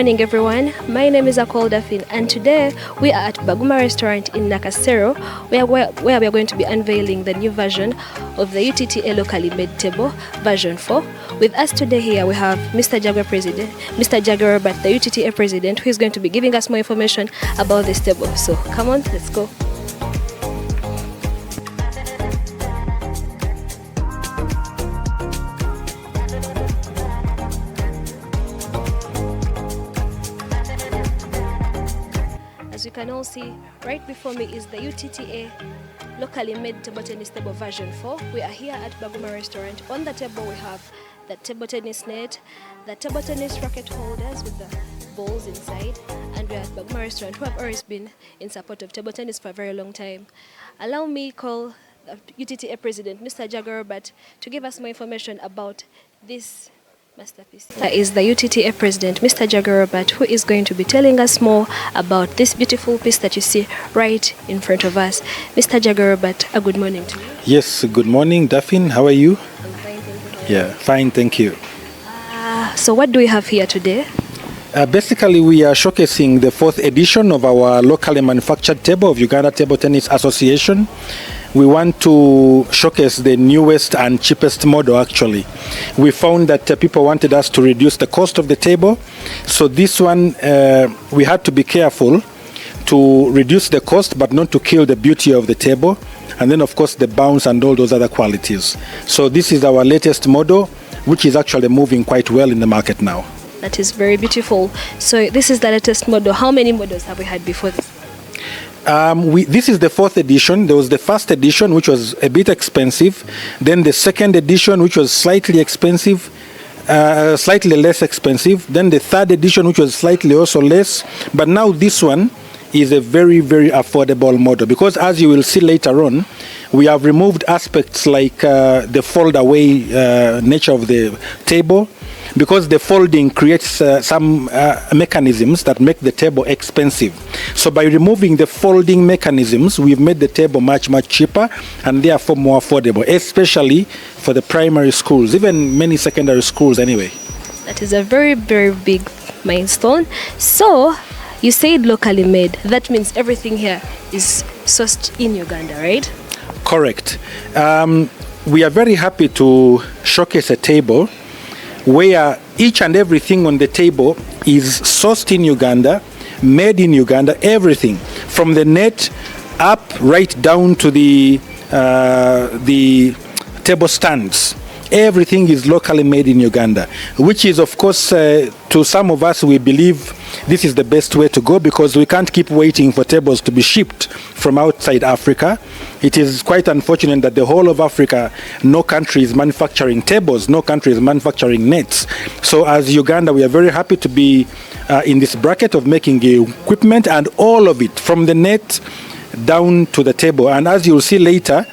morning, everyone. My name is Akol Dafin, and today we are at Baguma Restaurant in Nakasero, where we are going to be unveiling the new version of the UTTA locally made table, version 4. With us today here, we have Mr. Jagger Robert, the UTTA president, who is going to be giving us more information about this table. So come on, let's go. As you can all see, right before me is the UTTA locally made table tennis table version 4. We are here at Baguma Restaurant. On the table we have the table tennis net, the table tennis racket holders with the balls inside, and we are at Baguma Restaurant, who have always been in support of table tennis for a very long time. Allow me call the UTTA president, Mr. Jagger Robert, to give us more information about this masterpiece. That is the UTTA president, Mr. Jagger Robert, who is going to be telling us more about this beautiful piece that you see right in front of us. Mr. Jagger Robert, a good morning to you. Yes, good morning, Daphne. How are you? I'm fine, thank you. Yeah, fine, thank you. So what do we have here today? Basically, we are showcasing the 4th edition of our locally manufactured table of Uganda Table Tennis Association. We want to showcase the newest and cheapest model, actually. We found that people wanted us to reduce the cost of the table. So this one, we had to be careful to reduce the cost, but not to kill the beauty of the table. And then, of course, the bounce and all those other qualities. So this is our latest model, which is actually moving quite well in the market now. That is very beautiful. So this is the latest model. How many models have we had before this? This is the 4th edition. There was the 1st edition, which was a bit expensive. Then the 2nd edition, which was slightly expensive, slightly less expensive. Then the 3rd edition, which was slightly also less. But now this one is a very, very affordable model, because as you will see later on, we have removed aspects like the fold-away nature of the table, because the folding creates some mechanisms that make the table expensive. So by removing the folding mechanisms, we've made the table much, much cheaper and therefore more affordable, especially for the primary schools, even many secondary schools anyway. That is a very, very big milestone. So you said locally made. That means everything here is sourced in Uganda, right? Correct. We are very happy to showcase a table where each and everything on the table is sourced in Uganda, made in Uganda, everything from the net up right down to the table stands. Everything is locally made in Uganda, which is, of course, to some of us, we believe this is the best way to go, because we can't keep waiting for tables to be shipped from outside Africa. It is quite unfortunate that the whole of Africa, no country is manufacturing tables, no country is manufacturing nets. So as Uganda, we are very happy to be in this bracket of making equipment, and all of it, from the net down to the table. And as you'll see later,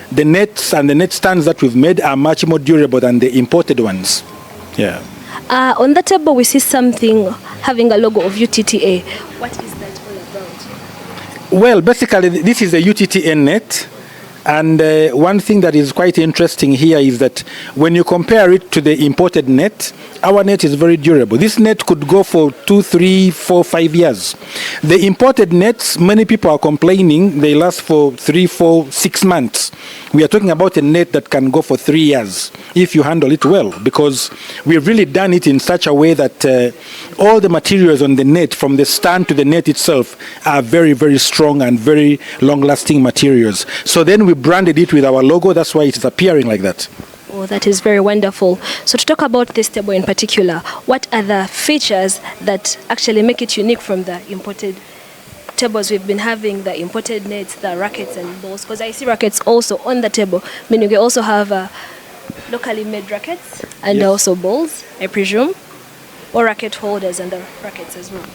the nets and the net stands that we've made are much more durable than the imported ones. Yeah. On the table, we see something having a logo of UTTA. What is that all about? Well, basically, this is a UTTA net. And one thing that is quite interesting here is that when you compare it to the imported net, our net is very durable. This net could go for 2, 3, 4, 5 years. The imported nets, many people are complaining, they last for 3, 4, 6 months. We are talking about a net that can go for 3 years if you handle it well, because we've really done it in such a way that all the materials on the net, from the stand to the net itself, are very, very strong and very long-lasting materials. So then we branded it with our logo. That's why it is appearing like that. Oh, that is very wonderful. So to talk about this table in particular, what are the features that actually make it unique from the imported tables we've been having, the imported nets, the rackets and balls? Because I see rackets also on the table, meaning we also have locally made rackets and also balls, I presume, or racket holders and the rackets as well.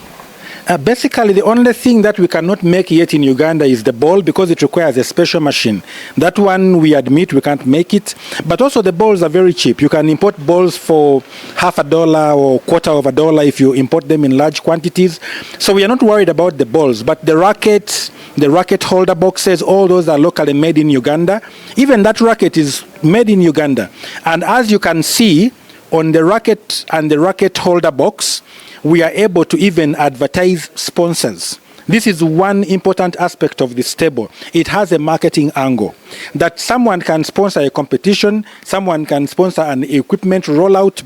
Basically, the only thing that we cannot make yet in Uganda is the ball, because it requires a special machine. That one, we admit, we can't make it. But also the balls are very cheap. You can import balls for $50 or $25 if you import them in large quantities. So we are not worried about the balls. But the rackets, the racket holder boxes, all those are locally made in Uganda. Even that racket is made in Uganda. And as you can see, on the racket and the racket holder box, we are able to even advertise sponsors. This is one important aspect of this table. It has a marketing angle that someone can sponsor a competition, someone can sponsor an equipment rollout.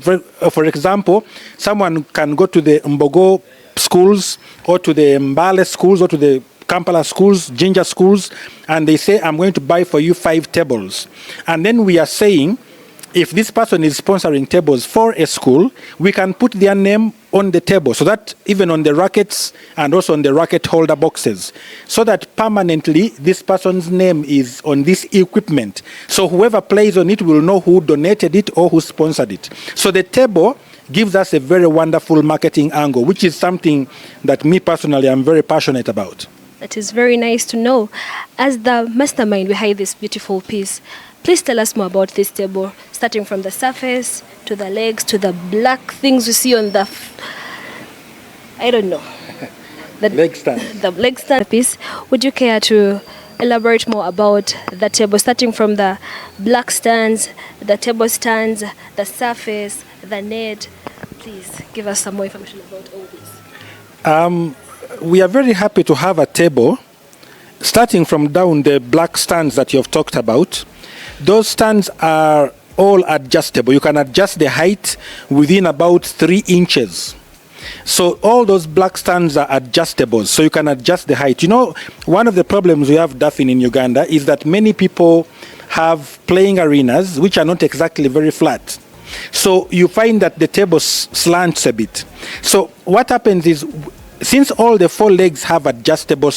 For example, someone can go to the Mbogo schools or to the Mbale schools or to the Kampala schools, Jinja schools, and they say, I'm going to buy for you 5 tables. And then we are saying, if this person is sponsoring tables for a school, we can put their name on the table, so that even on the rackets and also on the racket holder boxes, so that permanently this person's name is on this equipment. So whoever plays on it will know who donated it or who sponsored it. So the table gives us a very wonderful marketing angle, which is something that me personally am very passionate about. That is very nice to know. As the mastermind behind this beautiful piece, please tell us more about this table, starting from the surface to the legs to the black things we see on the, I don't know. The leg stand. The leg stand piece. Would you care to elaborate more about the table, starting from the black stands, the table stands, the surface, the net? Please give us some more information about all this. We are very happy to have a table, starting from down the black stands that you have talked about. Those stands are all adjustable. You can adjust the height within about 3 inches. So all those black stands are adjustable, so you can adjust the height. You know, one of the problems we have, Daphne, in Uganda is that many people have playing arenas which are not exactly very flat. So you find that the table slants a bit. So what happens is, since all the 4 legs have adjustable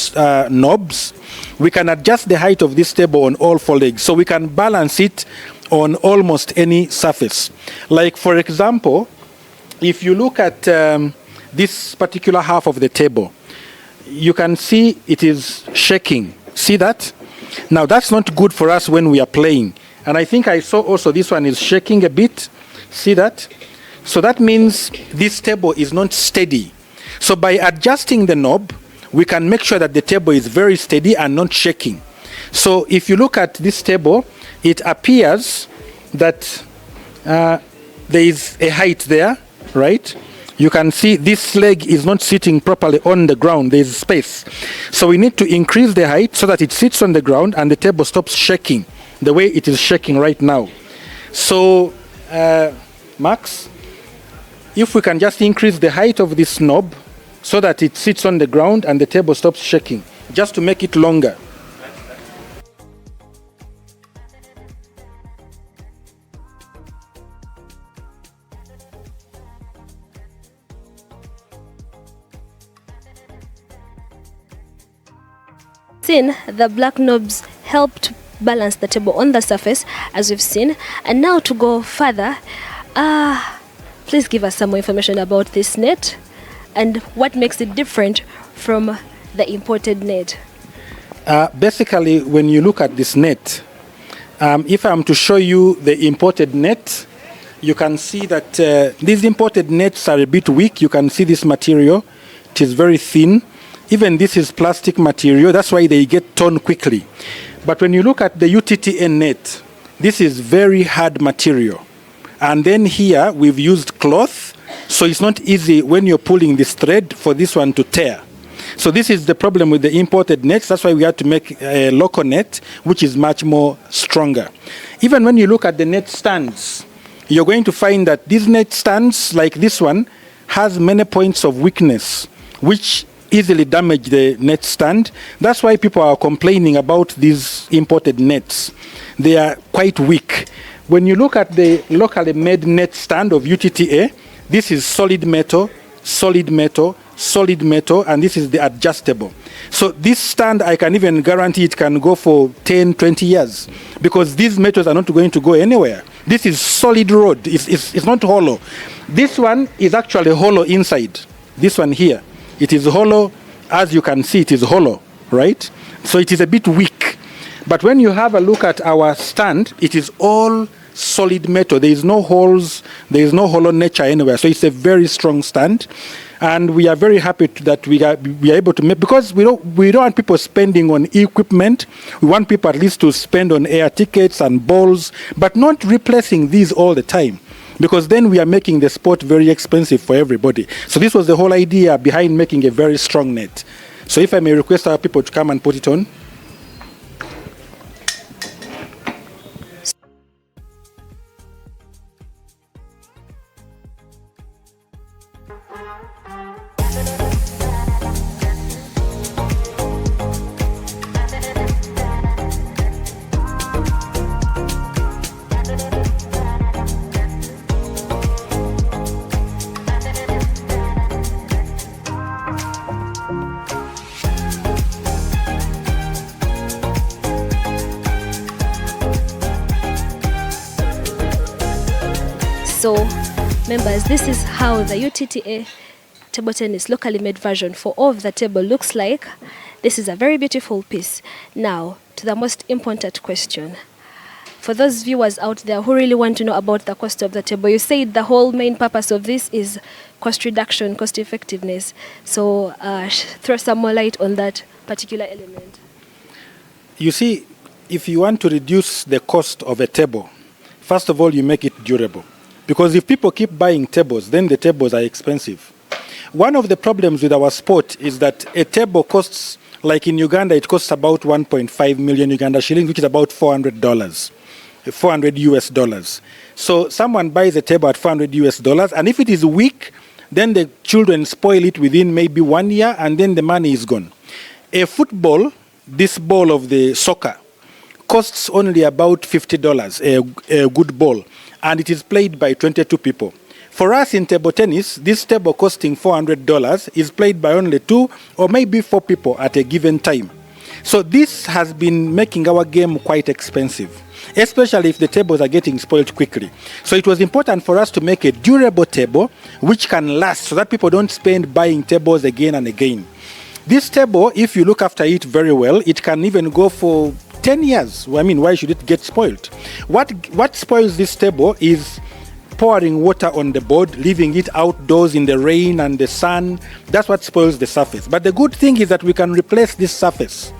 knobs, we can adjust the height of this table on all 4 legs. So we can balance it on almost any surface. Like, for example, if you look at this particular half of the table, you can see it is shaking. See that? Now, that's not good for us when we are playing. And I think I saw also this one is shaking a bit. See that? So that means this table is not steady. So by adjusting the knob, we can make sure that the table is very steady and not shaking. So if you look at this table, it appears that there is a height there, right? You can see this leg is not sitting properly on the ground. There is space. So we need to increase the height so that it sits on the ground and the table stops shaking the way it is shaking right now. So, Max, if we can just increase the height of this knob so that it sits on the ground and the table stops shaking, just to make it longer. Seen, the black knobs help to balance the table on the surface, as we've seen. And now to go further, please give us some more information about this net and what makes it different from the imported net. Basically, when you look at this net, if I'm to show you the imported net, you can see that these imported nets are a bit weak. You can see this material. It is very thin. Even this is plastic material. That's why they get torn quickly. But when you look at the UTTA net, this is very hard material. And then here we've used cloth, so it's not easy when you're pulling this thread for this one to tear. So this is the problem with the imported nets. That's why we had to make a local net, which is much more stronger. Even when you look at the net stands, you're going to find that these net stands, like this one, has many points of weakness, which easily damage the net stand. That's why people are complaining about these imported nets. They are quite weak. When you look at the locally made net stand of UTTA, this is solid metal, solid metal, solid metal, and this is the adjustable. So this stand, I can even guarantee it can go for 10, 20 years because these metals are not going to go anywhere. This is solid rod. It's not hollow. This one is actually hollow inside. This one here. It is hollow. As you can see, it is hollow, right? So it is a bit weak. But when you have a look at our stand, it is all solid metal. There is no holes. There is no hollow nature anywhere. So it's a very strong stand. And we are very happy that we are able to make, because we don't want people spending on equipment. We want people at least to spend on air tickets and balls, but not replacing these all the time. because then we are making the sport very expensive for everybody. So this was the whole idea behind making a very strong net. So if I may request our people to come and put it on. So, members, this is how the UTTA table tennis locally made version for of the table looks like. This is a very beautiful piece. Now, to the most important question. For those viewers out there who really want to know about the cost of the table, you said the whole main purpose of this is cost reduction, cost effectiveness. So, throw some more light on that particular element. You see, if you want to reduce the cost of a table, first of all, you make it durable. Because if people keep buying tables, then the tables are expensive. One of the problems with our sport is that a table costs, like in Uganda, it costs about 1.5 million Uganda shillings, which is about $400, 400 US dollars. So someone buys a table at 400 US dollars, and if it is weak, then the children spoil it within maybe 1 year, and then the money is gone. A football, this ball of the soccer, costs only about $50, a good ball, and it is played by 22 people. For us in table tennis, this table costing $400 is played by only 2 or maybe 4 people at a given time. So this has been making our game quite expensive, especially if the tables are getting spoiled quickly. So it was important for us to make a durable table which can last so that people don't spend buying tables again and again. This table, if you look after it very well, it can even go for 10 years. I mean, why should it get spoiled? What spoils this table is pouring water on the board, leaving it outdoors in the rain and the sun. That's what spoils the surface. But the good thing is that we can replace this surface.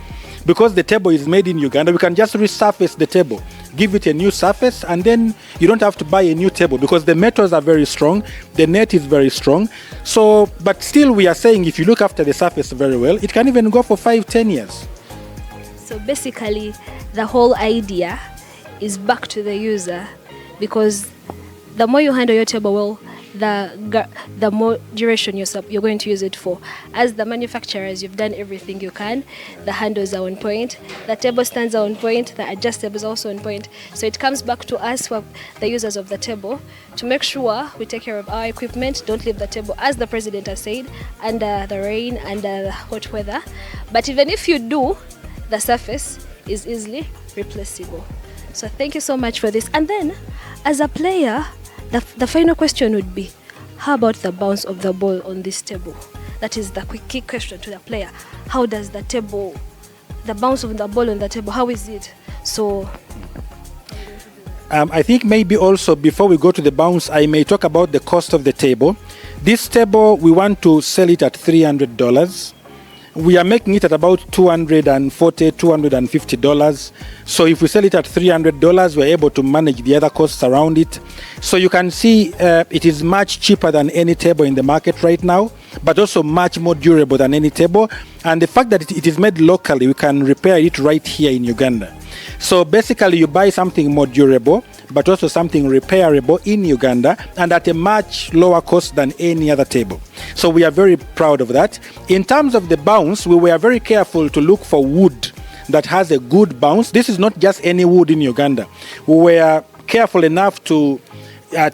Because the table is made in Uganda, we can just resurface the table, give it a new surface, and then you don't have to buy a new table because the metals are very strong, the net is very strong. So, but still we are saying if you look after the surface very well, it can even go for 5-10 years. So basically, the whole idea is back to the user, because the more you handle your table well, the more duration you're going to use it for. As the manufacturers, you've done everything you can. The handles are on point, the table stands are on point, the adjustables also on point. So it comes back to us, the users of the table, to make sure we take care of our equipment, don't leave the table, as the president has said, under the rain, under the hot weather. But even if you do, the surface is easily replaceable. So thank you so much for this. And then, as a player, the final question would be, how about the bounce of the ball on this table? That is the quick key question to the player. How does the bounce of the ball on the table, how is it? So I think maybe also before we go to the bounce, I may talk about the cost of the table. This table, we want to sell it at $300. We are making it at about $240, $250. So if we sell it at $300, we're able to manage the other costs around it. So you can see it is much cheaper than any table in the market right now, but also much more durable than any table. And the fact that it is made locally, we can repair it right here in Uganda. So basically you buy something more durable, but also something repairable in Uganda and at a much lower cost than any other table. So we are very proud of that. In terms of the bounce, we were very careful to look for wood that has a good bounce. This is not just any wood in Uganda. We were careful enough to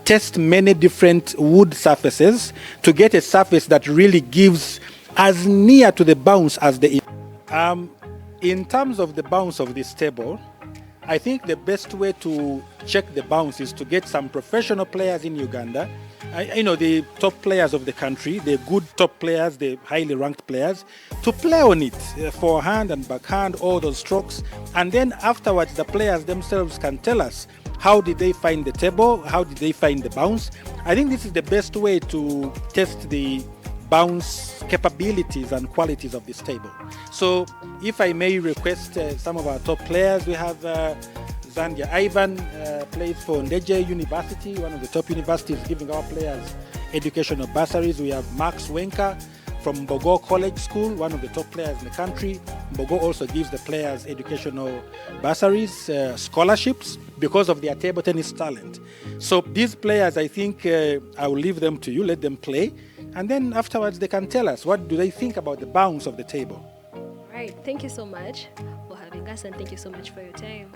test many different wood surfaces to get a surface that really gives as near to the bounce as the... in terms of the bounce of this table, I think the best way to check the bounce is to get some professional players in Uganda, the top players of the country, the good top players, the highly ranked players, to play on it, forehand and backhand, all those strokes. And then afterwards, the players themselves can tell us how did they find the table, how did they find the bounce. I think this is the best way to test the bounce capabilities and qualities of this table. So if I may request some of our top players, we have Zambia. Ivan plays for Ndeje University, one of the top universities, giving our players educational bursaries. We have Max Wenka from Mbogo College School, one of the top players in the country. Mbogo also gives the players educational bursaries, scholarships, because of their table tennis talent. So these players, I think I will leave them to you, let them play, and then afterwards they can tell us what do they think about the bounce of the table. Right. Thank you so much for having us, and thank you so much for your time.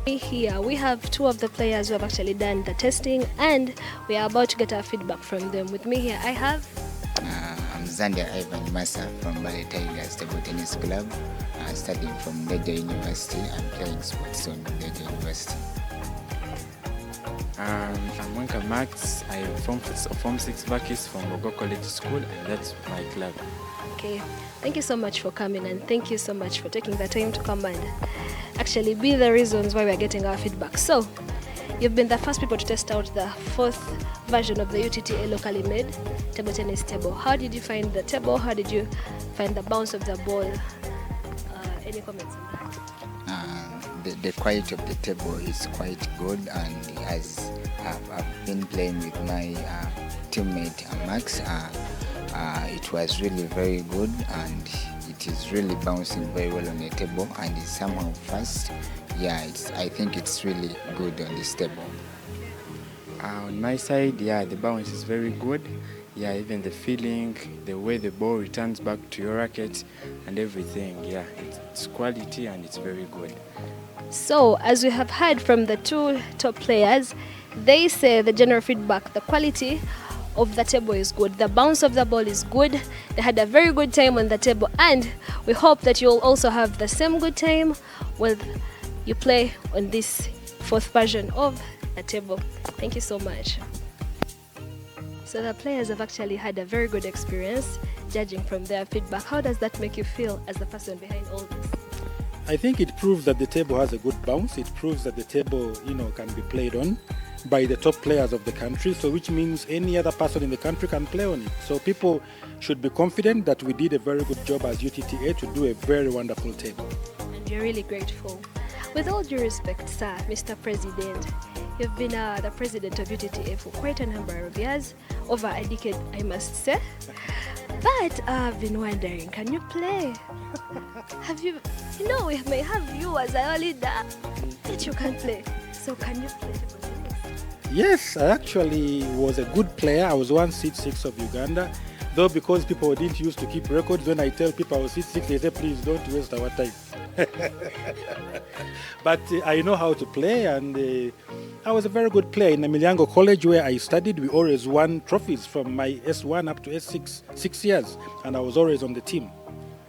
Here we have two of the players who have actually done the testing, and we are about to get our feedback from them. With me here I have I'm Zandia Ivan Massa from Bali Tigers Table Tennis Club, studying from Ndeje University and playing sports on Ndeje University. I'm Wenka Max. I'm Form 6 Bakis from Mbogo College School, and that's my club. Okay, thank you so much for coming, and thank you so much for taking the time to come and actually be the reasons why we're getting our feedback. So, you've been the first people to test out the fourth version of the UTTA locally made table tennis table. How did you find the table? How did you find the bounce of the ball? Any comments on that? The quality of the table is quite good, and as I've been playing with my teammate Max, it was really very good, and it is really bouncing very well on the table, and it's somehow fast. Yeah, I think it's really good on this table. On my side, yeah, the bounce is very good. Yeah, even the feeling, the way the ball returns back to your racket and everything, yeah, it's quality and it's very good. So, as we have heard from the two top players, they say the general feedback, the quality of the table is good, the bounce of the ball is good, they had a very good time on the table, and we hope that you'll also have the same good time when you play on this fourth version of the table. Thank you so much. So the players have actually had a very good experience, judging from their feedback. How does that make you feel as the person behind all this? I think it proves that the table has a good bounce. It proves that the table, can be played on by the top players of the country, so which means any other person in the country can play on it. So people should be confident that we did a very good job as UTTA to do a very wonderful table. And we're really grateful. With all due respect, sir, Mr. President, you've been the president of UTTA for quite a number of years, over a decade, I must say. But I've been wondering, can you play? Have you, we may have you as our leader, that you can play. So can you play table tennis? Yes, I actually was a good player. I was one seed 6 of Uganda. Though because people didn't used to keep records, when I tell people I was seed 6, they say, please don't waste our time. But I know how to play, and I was a very good player. In Emiliango College, where I studied, we always won trophies from my S1 up to S6, 6 years, and I was always on the team.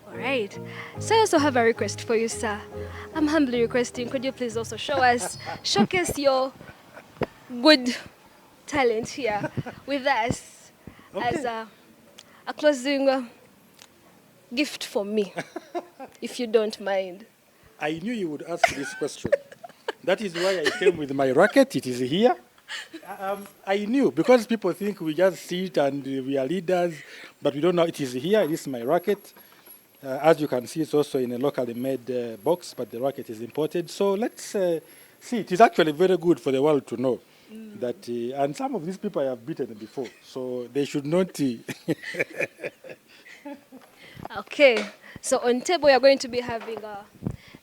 All right. So I also have a request for you, sir. I'm humbly requesting, could you please also showcase your good talent here with us as a closing gift for me, if you don't mind. I knew you would ask this question. That is why I came with my racket. It is here. I knew, because people think we just sit and we are leaders, but we don't know. It is here. This is my racket. As you can see, it's also in a locally made box, but the racket is imported. So let's see. It is actually very good for the world to know that, and some of these people I have beaten before, so they should not. Okay, so on table we are going to be having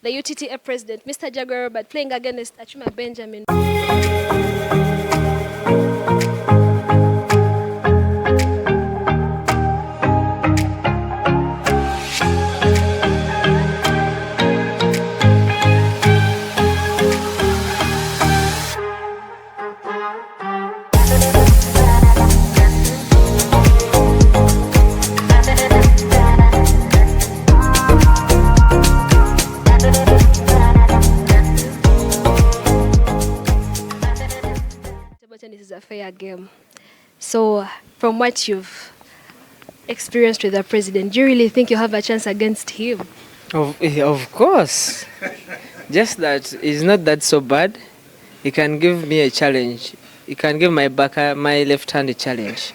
the UTTA president, Mr. Jaguar Robert, playing against Achuma Benjamin. fair game. So, from what you've experienced with the president, do you really think you have a chance against him? Of course. Just that he's not that so bad. He can give me a challenge. He can give my left hand a challenge.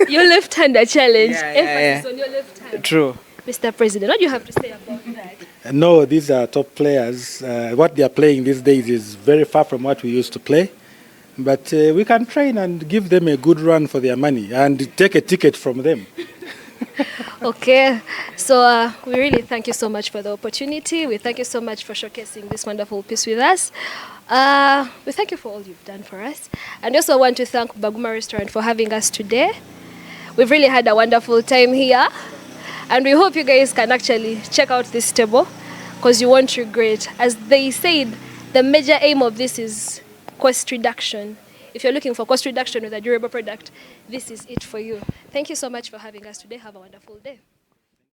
Your left hand a challenge. Yeah, Emphasis on your left hand. True. Mr. President, what do you have to say about that? No, these are top players. What they are playing these days is very far from what we used to play. But we can train and give them a good run for their money and take a ticket from them. Okay, so we really thank you so much for the opportunity. We thank you so much for showcasing this wonderful piece with us. We thank you for all you've done for us. And also want to thank Baguma Restaurant for having us today. We've really had a wonderful time here. And we hope you guys can actually check out this table because you won't regret. As they said, the major aim of this is cost reduction. If you're looking for cost reduction with a durable product, this is it for you. Thank you so much for having us today. Have a wonderful day.